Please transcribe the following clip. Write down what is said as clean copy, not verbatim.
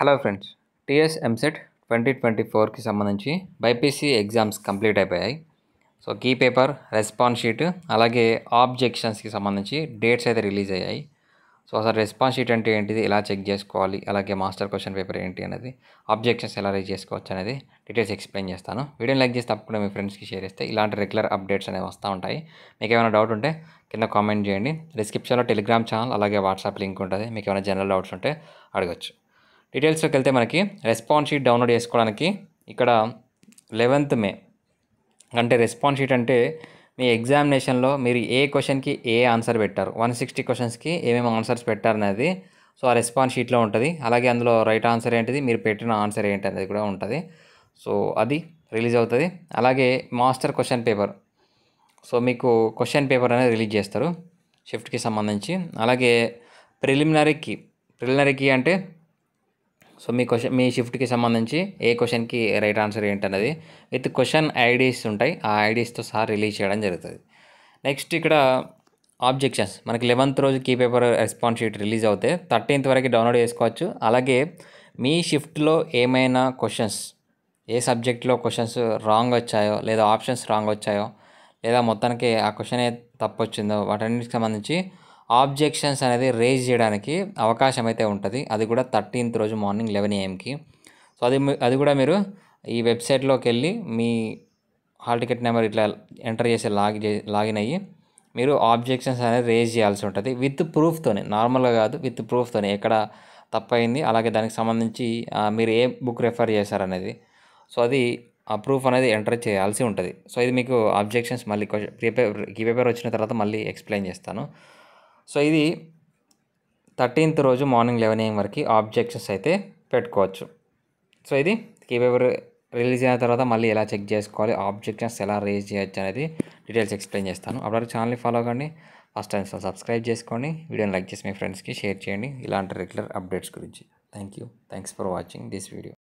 Hello friends, TS EAMCET 2024కి సంబంధించి BiPC exams complete అయిపోయాయి. So key paper, response sheet, అలాగే ఆబ్జెక్షన్స్కి సంబంధించి డేట్స్ అయితే రిలీజ్ అయ్యాయి. సో అసలు రెస్పాన్స్ షీట్ అంటే ఏంటిది, ఎలా చెక్ చేసుకోవాలి, అలాగే మాస్టర్ క్వశ్చన్ పేపర్ ఏంటి అనేది, ఆబ్జెక్షన్స్ ఎలా రైజ్ చేసుకోవచ్చు అనేది డీటెయిల్స్ ఎక్స్ప్లెయిన్ చేస్తాను. వీడియోని లైక్ చేసి తప్పకుండా మీ ఫ్రెండ్స్కి షేర్ చేస్తే ఇలాంటి రెగ్యులర్ అప్డేట్స్ అనేవి వస్తూ ఉంటాయి. మీకు ఏమైనా డౌట్ ఉంటే కింద కామెంట్ చేయండి. డిస్క్రిప్షన్లో టెలిగ్రామ్ ఛానల్ అలాగే వాట్సాప్ లింక్ ఉంటుంది. మీకు ఏమైనా జనరల్ డౌట్స్ ఉంటే అడగచ్చు. డీటెయిల్స్లోకి వెళ్తే మనకి రెస్పాన్స్ షీట్ డౌన్లోడ్ చేసుకోవడానికి ఇక్కడ 11th మే అంటే రెస్పాన్స్ షీట్ అంటే మీ ఎగ్జామినేషన్లో మీరు ఏ క్వశ్చన్కి ఏ ఆన్సర్ పెట్టారు, 160 క్వశ్చన్స్కి ఏమేమి ఆన్సర్స్ పెట్టారనేది సో ఆ రెస్పాన్స్ షీట్లో ఉంటుంది. అలాగే అందులో రైట్ ఆన్సర్ ఏంటిది, మీరు పెట్టిన ఆన్సర్ ఏంటి అనేది కూడా ఉంటుంది. సో అది రిలీజ్ అవుతుంది. అలాగే మాస్టర్ క్వశ్చన్ పేపర్, సో మీకు క్వశ్చన్ పేపర్ అనేది రిలీజ్ చేస్తారు షిఫ్ట్కి సంబంధించి. అలాగే ప్రిలిమినరీకి అంటే సో మీ షిఫ్ట్కి సంబంధించి ఏ క్వశ్చన్కి రైట్ ఆన్సర్ ఏంటన్నది విత్ క్వశ్చన్ ఐడీస్ ఉంటాయి. ఆ ఐడీస్తో సహా రిలీజ్ చేయడం జరుగుతుంది. నెక్స్ట్ ఇక్కడ ఆబ్జెక్షన్స్ మనకి 11th రోజు key paper response sheet release అవుతే 13th వరకు డౌన్లోడ్ చేసుకోవచ్చు. అలాగే మీ షిఫ్ట్లో ఏమైనా క్వశ్చన్స్, ఏ సబ్జెక్ట్లో క్వశ్చన్స్ రాంగ్ వచ్చాయో, లేదా ఆప్షన్స్ రాంగ్ వచ్చాయో, లేదా మొత్తానికి ఆ క్వశ్చన్ ఏ తప్పు వచ్చిందో వాటన్నిటికి సంబంధించి ఆబ్జెక్షన్స్ అనేది రేజ్ చేయడానికి అవకాశం అయితే ఉంటుంది. అది కూడా 13th రోజు మార్నింగ్ 11 AM సో అది కూడా మీరు ఈ వెబ్సైట్లోకి వెళ్ళి మీ హాల్ టికెట్ నెంబర్ ఇట్లా ఎంటర్ చేసి లాగిన్ అయ్యి మీరు ఆబ్జెక్షన్స్ అనేది రేజ్ చేయాల్సి ఉంటుంది విత్ ప్రూఫ్తోనే, నార్మల్గా కాదు, విత్ ప్రూఫ్తోనే ఎక్కడ తప్పైంది, అలాగే దానికి సంబంధించి మీరు ఏ బుక్ రెఫర్ చేశారనేది, సో అది ఆ ప్రూఫ్ అనేది ఎంటర్ చేయాల్సి ఉంటుంది. సో ఇది మీకు ఆబ్జెక్షన్స్ మళ్ళీ కీ పేపర్ వచ్చిన తర్వాత మళ్ళీ ఎక్స్ప్లెయిన్ చేస్తాను. సో ఇది 13th రోజు మార్నింగ్ 11 AM వరకు ఆబ్జెక్షన్స్ అయితే పెట్టుకోవచ్చు. సో ఇది కీ పేపర్ రిలీజ్ అయిన తర్వాత మళ్ళీ ఎలా చెక్ చేసుకోవాలి, ఆబ్జెక్షన్స్ ఎలా రేజ్ చేయొచ్చు అనేది డీటెయిల్స్ ఎక్స్ప్లెయిన్ చేస్తాను. అప్పటివరకు ఛానల్ని ఫాలో కండి. ఫస్ట్ టైం సబ్స్క్రైబ్ చేసుకోండి. వీడియోని లైక్ చేసి మీ ఫ్రెండ్స్కి షేర్ చేయండి ఇలాంటి రెగ్యులర్ అప్డేట్స్ గురించి. Thanks for watching this video.